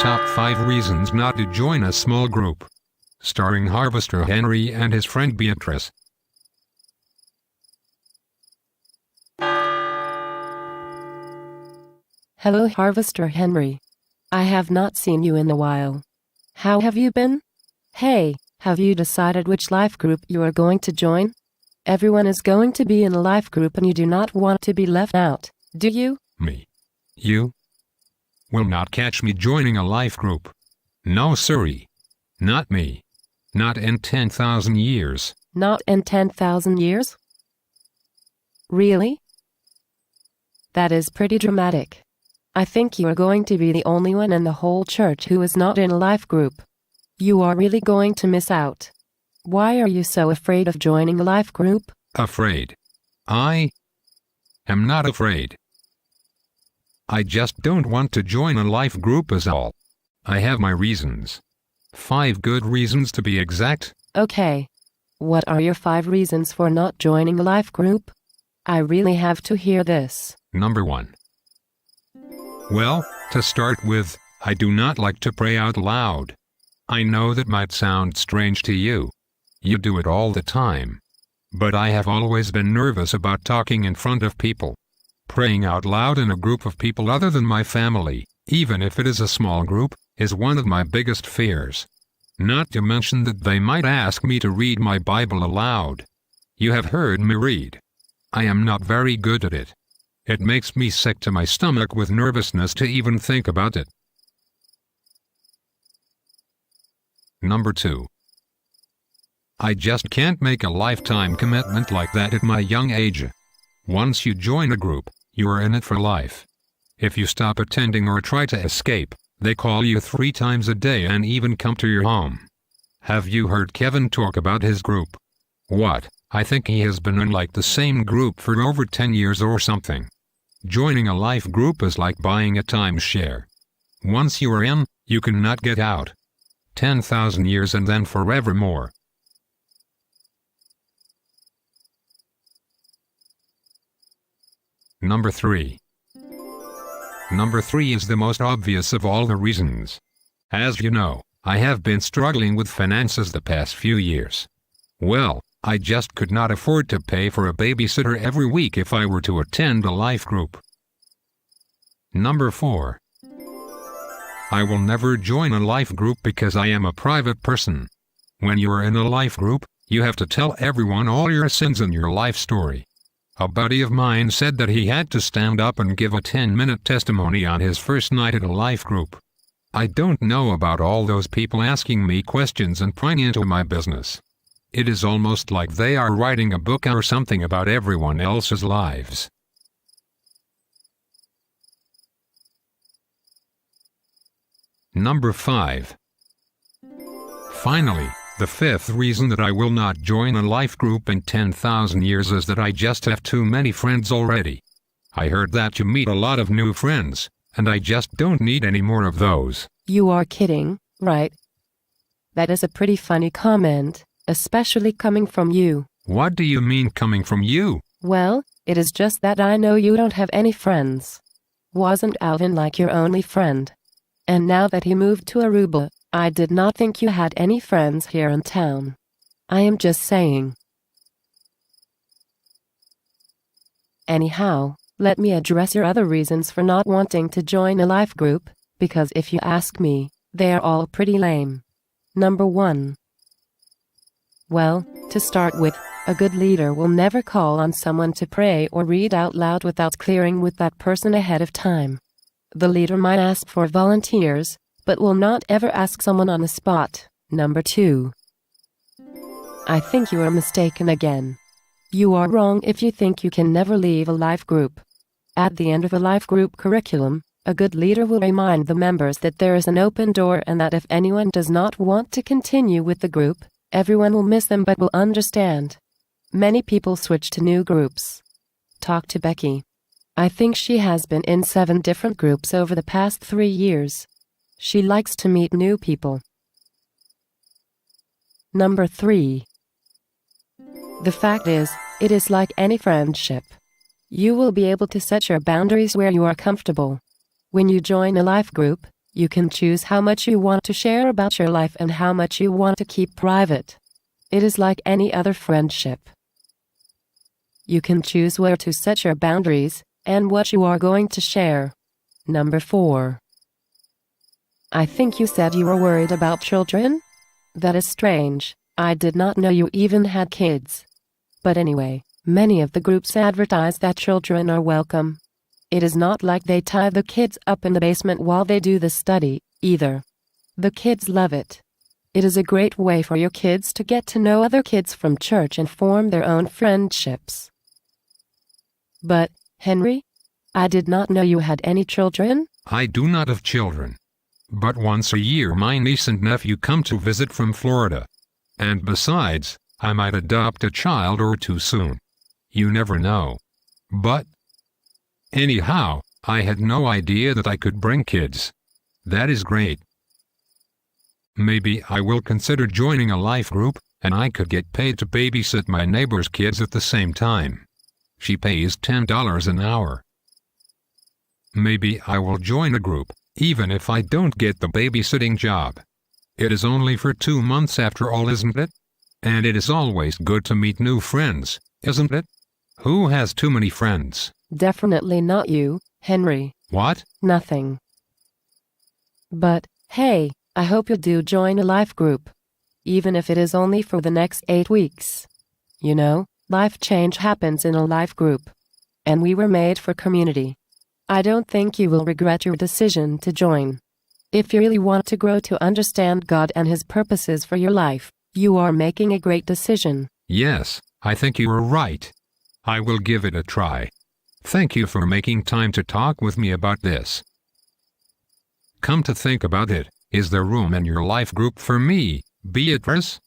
Top 5 Reasons Not to Join a Small Group. Starring Harvester Henry and his friend Beatrice. Hello, Harvester Henry. I have not seen you in a while. How have you been? Hey, have you decided which life group you are going to join? Everyone is going to be in a life group and you do not want to be left out, do you? Me. You? Will not catch me joining a life group. No siree. Not me. Not in 10,000 years. Not in 10,000 years? Really? That is pretty dramatic. I think you are going to be the only one in the whole church who is not in a life group. You are really going to miss out. Why are you so afraid of joining a life group? Afraid? I am not afraid. I just don't want to join a life group is all. I have my reasons. 5 good reasons to be exact. Okay. What are your 5 reasons for not joining a life group? I really have to hear this. Number 1. Well, to start with, I do not like to pray out loud. I know that might sound strange to you. You do it all the time. But I have always been nervous about talking in front of people. Praying out loud in a group of people other than my family, even if it is a small group, is one of my biggest fears. Not to mention that they might ask me to read my Bible aloud. You have heard me read. I am not very good at it. It makes me sick to my stomach with nervousness to even think about it. Number 2. I just can't make a lifetime commitment like that at my young age. Once you join a group, you are in it for life. If you stop attending or try to escape, they call you 3 times a day and even come to your home. Have you heard Kevin talk about his group? What? I think he has been in like the same group for over 10 years or something. Joining a life group is like buying a timeshare. Once you are in, you cannot get out. 10,000 years and then forevermore. Number 3. Number 3 is the most obvious of all the reasons. As you know, I have been struggling with finances the past few years. Well, I just could not afford to pay for a babysitter every week if I were to attend a life group. Number 4. I will never join a life group because I am a private person. When you are in a life group, you have to tell everyone all your sins and your life story. A buddy of mine said that he had to stand up and give a 10-minute testimony on his first night at a life group. I don't know about all those people asking me questions and prying into my business. It is almost like they are writing a book or something about everyone else's lives. Number 5. Finally, the 5th reason that I will not join a life group in 10,000 years is that I just have too many friends already. I heard that you meet a lot of new friends, and I just don't need any more of those. You are kidding, right? That is a pretty funny comment, especially coming from you. What do you mean coming from you? Well, it is just that I know you don't have any friends. Wasn't Alvin like your only friend? And now that he moved to Aruba, I did not think you had any friends here in town. I am just saying. Anyhow, let me address your other reasons for not wanting to join a life group, because if you ask me, they are all pretty lame. Number 1. Well, to start with, a good leader will never call on someone to pray or read out loud without clearing with that person ahead of time. The leader might ask for volunteers, but will not ever ask someone on the spot. Number 2. I think you are mistaken again. You are wrong if you think you can never leave a life group. At the end of a life group curriculum, a good leader will remind the members that there is an open door and that if anyone does not want to continue with the group, everyone will miss them but will understand. Many people switch to new groups. Talk to Becky. I think she has been in 7 different groups over the past 3 years. She likes to meet new people. Number 3. The fact is, it is like any friendship. You will be able to set your boundaries where you are comfortable. When you join a life group, You can choose how much you want to share about your life and how much you want to keep private. It is like any other friendship. You can choose where to set your boundaries and what you are going to share. Number 4. I think you said you were worried about children? That is strange. I did not know you even had kids. But anyway, many of the groups advertise that children are welcome. It is not like they tie the kids up in the basement while they do the study, either. The kids love it. It is a great way for your kids to get to know other kids from church and form their own friendships. But, Henry, I did not know you had any children? I do not have children. But once a year my niece and nephew come to visit from Florida. And besides, I might adopt a child or two soon. You never know. But anyhow, I had no idea that I could bring kids. That is great. Maybe I will consider joining a life group, and I could get paid to babysit my neighbor's kids at the same time. She pays $10 an hour. Maybe I will join a group, even if I don't get the babysitting job. It is only for 2 months after all, isn't it? And it is always good to meet new friends, isn't it? Who has too many friends? Definitely not you, Henry. What? Nothing. But, hey, I hope you do join a life group. Even if it is only for the next 8 weeks. You know, life change happens in a life group. And we were made for community. I don't think you will regret your decision to join. If you really want to grow to understand God and His purposes for your life, you are making a great decision. Yes, I think you are right. I will give it a try. Thank you for making time to talk with me about this. Come to think about it, is there room in your life group for me, Beatrice?